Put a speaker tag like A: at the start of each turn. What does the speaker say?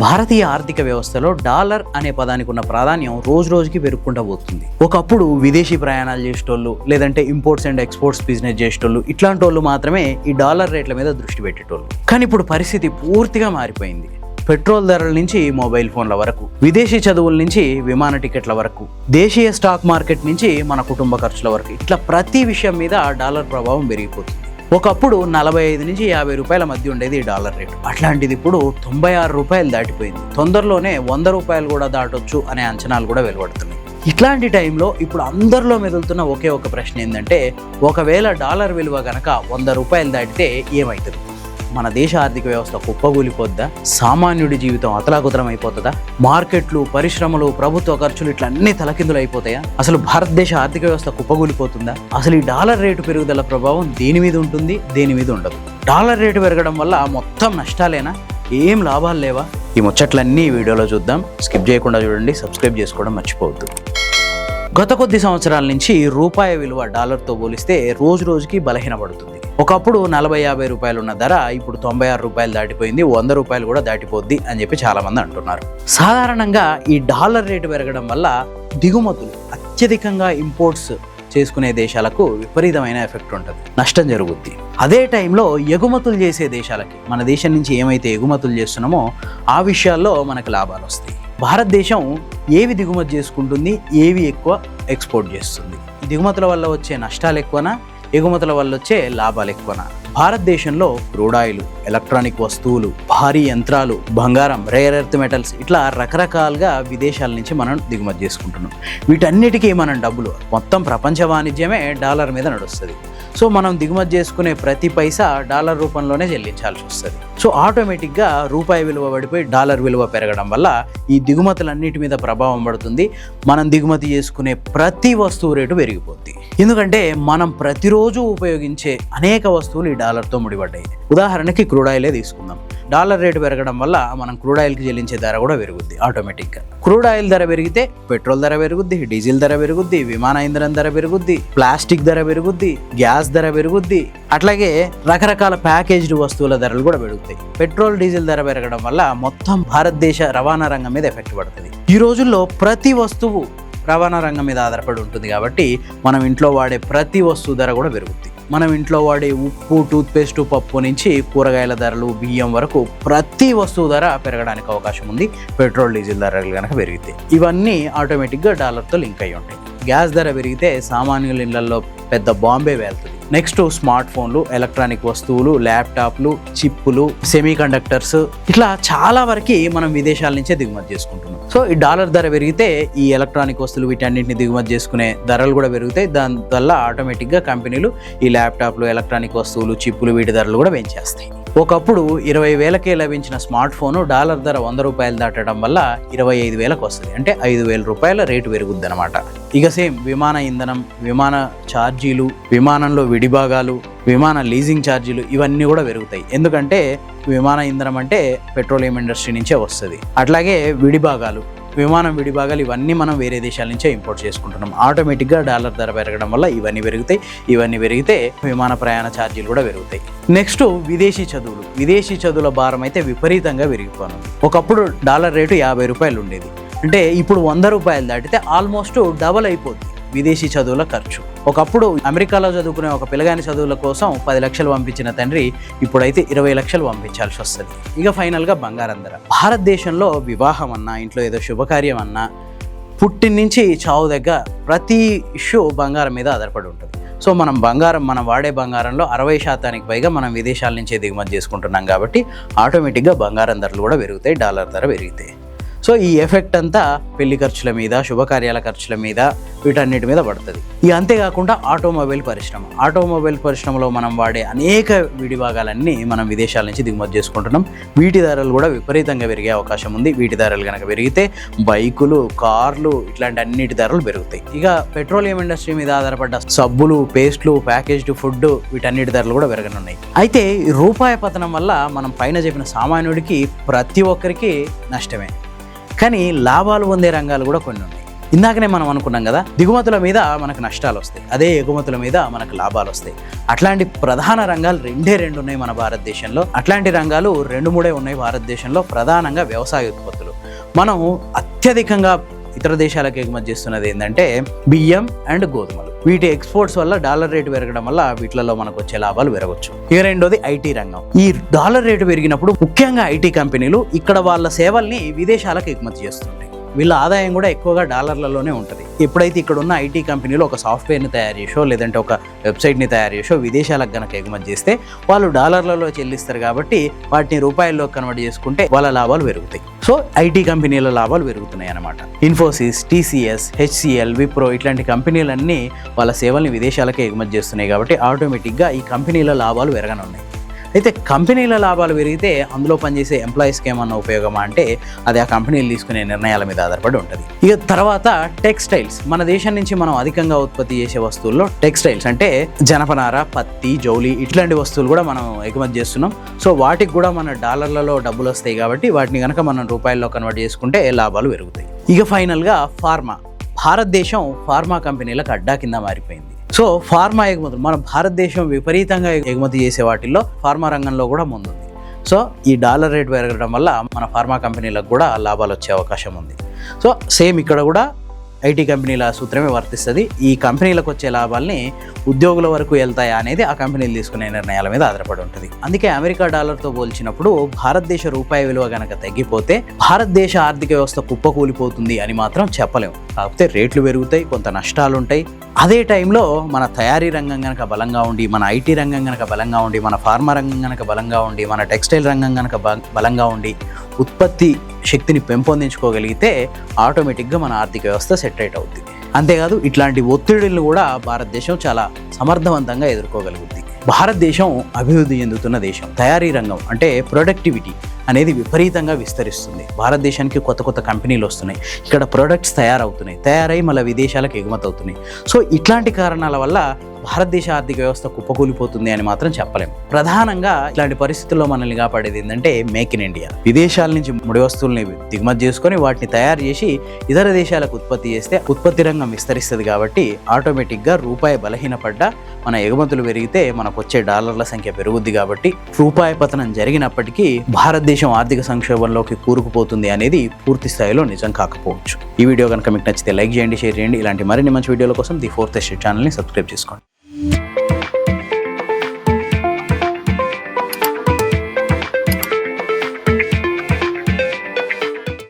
A: భారతీయ ఆర్థిక వ్యవస్థలో డాలర్ అనే పదానికి ఉన్న ప్రాధాన్యం రోజు రోజుకి పెరుగుకుంటూ పోతుంది. ఒకప్పుడు విదేశీ ప్రయాణాలు చేసేటోళ్ళు, లేదంటే ఇంపోర్ట్స్ అండ్ ఎక్స్పోర్ట్స్ బిజినెస్ చేసేటోళ్ళు, ఇట్లాంటి వాళ్ళు మాత్రమే ఈ డాలర్ రేట్ల మీద దృష్టి పెట్టేటోళ్ళు. కానీ ఇప్పుడు పరిస్థితి పూర్తిగా మారిపోయింది. పెట్రోల్ ధరల నుంచి మొబైల్ ఫోన్ల వరకు, విదేశీ చదువుల నుంచి విమాన టికెట్ల వరకు, దేశీయ స్టాక్ మార్కెట్ నుంచి మన కుటుంబ ఖర్చుల వరకు, ఇట్లా ప్రతి విషయం మీద డాలర్ ప్రభావం పెరిగిపోతుంది. ఒకప్పుడు 45 నుంచి 50 రూపాయల మధ్య ఉండేది ఈ డాలర్ రేటు. అట్లాంటిది ఇప్పుడు 96 రూపాయలు దాటిపోయింది. తొందరలోనే 100 రూపాయలు కూడా దాటొచ్చు అనే అంచనాలు కూడా వెలువడుతున్నాయి. ఇట్లాంటి టైంలో ఇప్పుడు అందరిలో మెదులుతున్న ఒకే ఒక ప్రశ్న ఏంటంటే, ఒకవేళ డాలర్ విలువ కనుక 100 రూపాయలు దాటితే ఏమవుతుంది? మన దేశ ఆర్థిక వ్యవస్థ కుప్పగూలిపోద్దా? సామాన్యుడి జీవితం అతలాకుతలం అయిపోతుందా? మార్కెట్లు, పరిశ్రమలు, ప్రభుత్వ ఖర్చులు ఇట్లా అన్ని తలకిందులు అయిపోతాయా? అసలు భారతదేశ ఆర్థిక వ్యవస్థ కుప్పగూలిపోతుందా? అసలు ఈ డాలర్ రేటు పెరుగుదల ప్రభావం దేని మీద ఉంటుంది, దేని మీద ఉండదు? డాలర్ రేటు పెరగడం వల్ల మొత్తం నష్టాలేనా? ఏం లాభాలు లేవా? ఈ ముచ్చట్లన్నీ ఈ వీడియోలో చూద్దాం. స్కిప్ చేయకుండా చూడండి, సబ్స్క్రైబ్ చేసుకోవడం మర్చిపోవద్దు. గత కొద్ది సంవత్సరాల నుంచి రూపాయి విలువ డాలర్తో పోలిస్తే రోజు రోజుకి బలహీనపడుతుంది. ఒకప్పుడు 40-50 రూపాయలు ఉన్న ధర ఇప్పుడు 96 రూపాయలు దాటిపోయింది. 100 రూపాయలు కూడా దాటిపోద్ది అని చెప్పి చాలా మంది అంటున్నారు. సాధారణంగా ఈ డాలర్ రేటు పెరగడం వల్ల దిగుమతులు, అత్యధికంగా ఇంపోర్ట్స్ చేసుకునే దేశాలకు విపరీతమైన ఎఫెక్ట్ ఉంటుంది, నష్టం జరుగుద్ది. అదే టైంలో ఎగుమతులు చేసే దేశాలకి, మన దేశం నుంచి ఏమైతే ఎగుమతులు చేస్తున్నామో ఆ విషయాల్లో మనకు లాభాలు వస్తాయి. భారతదేశం ఏవి దిగుమతి చేసుకుంటుంది, ఏవి ఎక్కువ ఎక్స్పోర్ట్ చేస్తుంది? దిగుమతుల వల్ల వచ్చే నష్టాలు ఎక్కువనా, ఎగుమతుల వల్ల వచ్చే లాభాలు ఎక్కువనా? భారతదేశంలో క్రూడ్ ఆయిల్, ఎలక్ట్రానిక్ వస్తువులు, భారీ యంత్రాలు, బంగారం, రేర్ ఎర్త్ మెటల్స్ ఇట్లా రకరకాలుగా విదేశాల నుంచి మనం దిగుమతి చేసుకుంటున్నాం. వీటన్నిటికీ మనం డబ్బులు, మొత్తం ప్రపంచ వాణిజ్యమే డాలర్ మీద నడుస్తుంది. సో మనం దిగుమతి చేసుకునే ప్రతి పైసా డాలర్ రూపంలోనే చెల్లించాల్సి వస్తుంది. సో ఆటోమేటిక్గా రూపాయి విలువ పడిపోయి డాలర్ విలువ పెరగడం వల్ల ఈ దిగుమతులన్నిటి మీద ప్రభావం పడుతుంది. మనం దిగుమతి చేసుకునే ప్రతి వస్తువు రేటు పెరిగిపోద్ది. ఎందుకంటే మనం ప్రతిరోజు ఉపయోగించే అనేక వస్తువులు ఈ డాలర్తో ముడిపడ్డాయి. ఉదాహరణకి క్రూడ్ ఆయిలే తీసుకుందాం. డాలర్ రేటు పెరగడం వల్ల మనం క్రూడ్ ఆయిల్కి చెల్లించే ధర కూడా పెరుగుద్ది ఆటోమేటిక్గా. క్రూడ్ ఆయిల్ ధర పెరిగితే పెట్రోల్ ధర పెరుగుద్ది, డీజిల్ ధర పెరుగుద్ది, విమాన ఇంధనం ధర పెరుగుద్ది, ప్లాస్టిక్ ధర పెరుగుద్ది, గ్యాస్ ధర పెరుగుద్ది, అట్లాగే రకరకాల ప్యాకేజ్డ్ వస్తువుల ధరలు కూడా పెరుగుతాయి. పెట్రోల్, డీజిల్ ధర పెరగడం వల్ల మొత్తం భారతదేశ రవాణా రంగం మీద ఎఫెక్ట్ పడుతుంది. ఈ రోజుల్లో ప్రతి వస్తువు రవాణా రంగం మీద ఆధారపడి ఉంటుంది కాబట్టి మనం ఇంట్లో వాడే ప్రతి వస్తువు ధర కూడా పెరుగుతుంది. మనం ఇంట్లో వాడే ఉప్పు, టూత్పేస్టు, పప్పు నుంచి కూరగాయల ధరలు, బియ్యం వరకు ప్రతి వస్తువు ధర పెరగడానికి అవకాశం ఉంది పెట్రోల్, డీజిల్ ధరలు కనుక పెరిగితే. ఇవన్నీ ఆటోమేటిక్గా డాలర్తో లింక్ అయ్యి ఉంటాయి. గ్యాస్ ధర పెరిగితే సామాన్యుల ఇళ్లలో పెద్ద బాంబే వెళ్తుంది. నెక్స్ట్ స్మార్ట్ ఫోన్లు, ఎలక్ట్రానిక్ వస్తువులు, ల్యాప్టాప్లు, చిప్పులు, సెమీ కండక్టర్స్ ఇట్లా చాలా వరకు మనం విదేశాల నుంచే దిగుమతి చేసుకుంటున్నాం. సో ఈ డాలర్ ధర పెరిగితే ఈ ఎలక్ట్రానిక్ వస్తువులు వీటన్నింటిని దిగుమతి చేసుకునే ధరలు కూడా పెరుగుతాయి. దానివల్ల ఆటోమేటిక్గా కంపెనీలు ఈ ల్యాప్టాప్లు, ఎలక్ట్రానిక్ వస్తువులు, చిప్పులు వీటి ధరలు కూడా పెంచేస్తాయి. ఒకప్పుడు 20,000కే లభించిన స్మార్ట్ ఫోను డాలర్ ధర 100 రూపాయలు దాటడం వల్ల 25,000కు వస్తుంది. అంటే 5,000 రూపాయల రేటు పెరుగుద్ది అనమాట. ఇక సేమ్ విమాన ఇంధనం, విమాన ఛార్జీలు, విమానంలో విడిభాగాలు, విమాన లీజింగ్ ఛార్జీలు ఇవన్నీ కూడా పెరుగుతాయి. ఎందుకంటే విమాన ఇంధనం అంటే పెట్రోలియం ఇండస్ట్రీ నుంచే వస్తుంది. అట్లాగే విడిభాగాలు, విమానం విడిభాగాలు ఇవన్నీ మనం వేరే దేశాల నుంచే ఇంపోర్ట్ చేసుకుంటున్నాం. ఆటోమేటిక్గా డాలర్ ధర పెరగడం వల్ల ఇవన్నీ పెరుగుతాయి. ఇవన్నీ పెరిగితే విమాన ప్రయాణ ఛార్జీలు కూడా పెరుగుతాయి. నెక్స్ట్ విదేశీ చదువులు. విదేశీ చదువుల భారం అయితే విపరీతంగా పెరిగిపోనుంది. ఒకప్పుడు డాలర్ రేటు 50 రూపాయలు ఉండేది. అంటే ఇప్పుడు 100 రూపాయలు దాటితే ఆల్మోస్ట్ డబల్ అయిపోద్ది విదేశీ చదువుల ఖర్చు. ఒకప్పుడు అమెరికాలో చదువుకునే ఒక పిల్లగాని చదువుల కోసం 10 లక్షలు పంపించిన తండ్రి ఇప్పుడైతే 20 లక్షలు పంపించాల్సి వస్తుంది. ఇక ఫైనల్గా బంగారం ధర. భారతదేశంలో వివాహం అన్నా, ఇంట్లో ఏదో శుభకార్యం అన్నా, పుట్టిన నుంచి చావు దగ్గర ప్రతి ఇష్యూ బంగారం మీద ఆధారపడి ఉంటుంది. సో మనం వాడే బంగారంలో 60% పైగా మనం విదేశాల నుంచే దిగుమతి చేసుకుంటున్నాం కాబట్టి ఆటోమేటిక్గా బంగారం ధరలు కూడా పెరుగుతాయి, డాలర్ ధర పెరుగుతాయి. సో ఈ ఎఫెక్ట్ అంతా పెళ్లి ఖర్చుల మీద, శుభకార్యాల ఖర్చుల మీద, వీటన్నిటి మీద పడుతుంది. ఇక అంతేకాకుండా ఆటోమొబైల్ పరిశ్రమలో మనం వాడే అనేక విడిభాగాలన్నీ మనం విదేశాల నుంచి దిగుమతి చేసుకుంటున్నాం. వీటి ధరలు కూడా విపరీతంగా పెరిగే అవకాశం ఉంది. వీటి ధరలు కనుక పెరిగితే బైకులు, కార్లు ఇట్లాంటి అన్నిటి ధరలు పెరుగుతాయి. ఇక పెట్రోలియం ఇండస్ట్రీ మీద ఆధారపడ్డ సబ్బులు, పేస్ట్లు, ప్యాకేజ్డ్ ఫుడ్ వీటన్నిటి ధరలు కూడా పెరగనున్నాయి. అయితే రూపాయి పతనం వల్ల మనం పైన చెప్పిన సామాన్యుడికి ప్రతి ఒక్కరికి నష్టమే. కానీ లాభాలు పొందే రంగాలు కూడా కొన్ని ఉన్నాయి. ఇందాకనే మనం అనుకున్నాం కదా, దిగుమతుల మీద మనకు నష్టాలు వస్తాయి, అదే ఎగుమతుల మీద మనకు లాభాలు వస్తాయి. అట్లాంటి ప్రధాన రంగాలు రెండు ఉన్నాయి మన భారతదేశంలో. అట్లాంటి రంగాలు 2-3 ఉన్నాయి భారతదేశంలో. ప్రధానంగా వ్యవసాయ ఉత్పత్తులు. మనం అత్యధికంగా ఇతర దేశాలకు ఎగుమతి చేస్తున్నది ఏంటంటే బియ్యం అండ్ గోధుమలు. వీటి ఎక్స్పోర్ట్స్ వల్ల డాలర్ రేటు పెరగడం వల్ల వీటిలలో మనకు వచ్చే లాభాలు పెరగవచ్చు. ఇక రెండోది ఐటీ రంగం. ఈ డాలర్ రేటు పెరిగినప్పుడు ముఖ్యంగా ఐటీ కంపెనీలు ఇక్కడ వాళ్ళ సేవల్ని విదేశాలకు ఎగుమతి చేస్తుంటాయి. వీళ్ళ ఆదాయం కూడా ఎక్కువగా డాలర్లలోనే ఉంటుంది. ఎప్పుడైతే ఇక్కడ ఉన్న ఐటీ కంపెనీలు ఒక సాఫ్ట్వేర్ని తయారు చేసో లేదంటే ఒక వెబ్సైట్ని తయారు చేసో విదేశాలకు గనక ఎగుమతి చేస్తే వాళ్ళు డాలర్లలో చెల్లిస్తారు కాబట్టి వాటిని రూపాయల్లో కన్వర్ట్ చేసుకుంటే వాళ్ళ లాభాలు పెరుగుతాయి. సో ఐటీ కంపెనీల లాభాలు పెరుగుతున్నాయి అన్నమాట. ఇన్ఫోసిస్, టీసీఎస్, హెచ్సిఎల్, విప్రో ఇట్లాంటి కంపెనీలన్నీ వాళ్ళ సేవల్ని విదేశాలకే ఎగుమతి చేస్తున్నాయి కాబట్టి ఆటోమేటిక్గా ఈ కంపెనీల లాభాలు పెరగనున్నాయి. అయితే కంపెనీల లాభాలు పెరిగితే అందులో పనిచేసే ఎంప్లాయీస్కి ఏమన్నా ఉపయోగమా అంటే అది ఆ కంపెనీలు తీసుకునే నిర్ణయాల మీద ఆధారపడి ఉంటుంది. ఇక తర్వాత టెక్స్టైల్స్. మన దేశం నుంచి మనం అధికంగా ఉత్పత్తి చేసే వస్తువుల్లో టెక్స్టైల్స్ అంటే జనపనార, పత్తి, జౌలి ఇట్లాంటి వస్తువులు కూడా మనం ఎగుమతి చేస్తున్నాం. సో వాటికి కూడా మన డాలర్లలో డబ్బులు వస్తాయి కాబట్టి వాటిని కనుక మనం రూపాయల్లో కన్వర్ట్ చేసుకుంటే లాభాలు పెరుగుతాయి. ఇక ఫైనల్గా ఫార్మా. భారతదేశం ఫార్మా కంపెనీలకు అడ్డా కింద మారిపోయింది. సో ఫార్మా ఎగుమతులు మన భారతదేశం విపరీతంగా ఎగుమతి చేసే వాటిల్లో ఫార్మా రంగంలో కూడా ముందుంది. సో ఈ డాలర్ రేట్ పెరగడం వల్ల మన ఫార్మా కంపెనీలకు కూడా లాభాలు వచ్చే అవకాశం ఉంది. సో సేమ్ ఇక్కడ కూడా ఐటీ కంపెనీల సూత్రమే వర్తిస్తుంది. ఈ కంపెనీలకు వచ్చే లాభాల్ని ఉద్యోగుల వరకు వెళ్తాయా అనేది ఆ కంపెనీలు తీసుకునే నిర్ణయాల మీద ఆధారపడి ఉంటుంది. అందుకే అమెరికా డాలర్తో పోల్చినప్పుడు భారతదేశ రూపాయి విలువ కనుక తగ్గిపోతే భారతదేశ ఆర్థిక వ్యవస్థ కుప్పకూలిపోతుంది అని మాత్రం చెప్పలేము. కాకపోతే రేట్లు పెరుగుతాయి, కొంత నష్టాలు ఉంటాయి. అదే టైంలో మన తయారీ రంగం కనుక బలంగా ఉండి, మన ఐటీ రంగం కనుక బలంగా ఉండి, మన ఫార్మా రంగం కనుక బలంగా ఉండి, మన టెక్స్టైల్ రంగం కనుక బలంగా ఉండి ఉత్పత్తి శక్తిని పెంపొందించుకోగలిగితే ఆటోమేటిక్గా మన ఆర్థిక వ్యవస్థ సెటరేట్ అవుతుంది. అంతేకాదు ఇట్లాంటి ఒత్తిడిలను కూడా భారతదేశం చాలా సమర్థవంతంగా ఎదుర్కోగలుగుతుంది. భారతదేశం అభివృద్ధి చెందుతున్న దేశం. తయారీ రంగం అంటే ప్రొడక్టివిటీ అనేది విపరీతంగా విస్తరిస్తుంది. భారతదేశానికి కొత్త కొత్త కంపెనీలు వస్తున్నాయి, ఇక్కడ ప్రొడక్ట్స్ తయారై మళ్ళీ విదేశాలకు ఎగుమతి అవుతున్నాయి. సో ఇట్లాంటి కారణాల వల్ల భారతదేశ ఆర్థిక వ్యవస్థ కుప్పకూలిపోతుంది అని మాత్రం చెప్పలేము. ప్రధానంగా ఇట్లాంటి పరిస్థితుల్లో మనల్ని కాపాడేది ఏంటంటే మేక్ ఇన్ ఇండియా. విదేశాల నుంచి ముడి వస్తువుల్ని దిగుమతి చేసుకొని వాటిని తయారు చేసి ఇతర దేశాలకు ఉత్పత్తి చేస్తే ఉత్పత్తి రంగం విస్తరిస్తుంది. కాబట్టి ఆటోమేటిక్గా రూపాయి బలహీనపడ్డా మన ఎగుమతులు పెరిగితే మనకు వచ్చే డాలర్ల సంఖ్య పెరుగుద్ది. కాబట్టి రూపాయి పతనం జరిగినప్పటికీ భారతదేశం ఆర్థిక సంక్షోభంలోకి కూరుకుపోతుంది అనేది పూర్తి స్థాయిలో నిజం కాకపోవచ్చు. ఈ వీడియో కనుక మీకు నచ్చితే లైక్ చేయండి, షేర్ చేయండి. ఇలాంటి మరిన్ని మంచి వీడియోల కోసం ది ఫోర్త్ ఎస్టేట్ ఛానల్ని సబ్స్క్రైబ్ చేసుకోండి.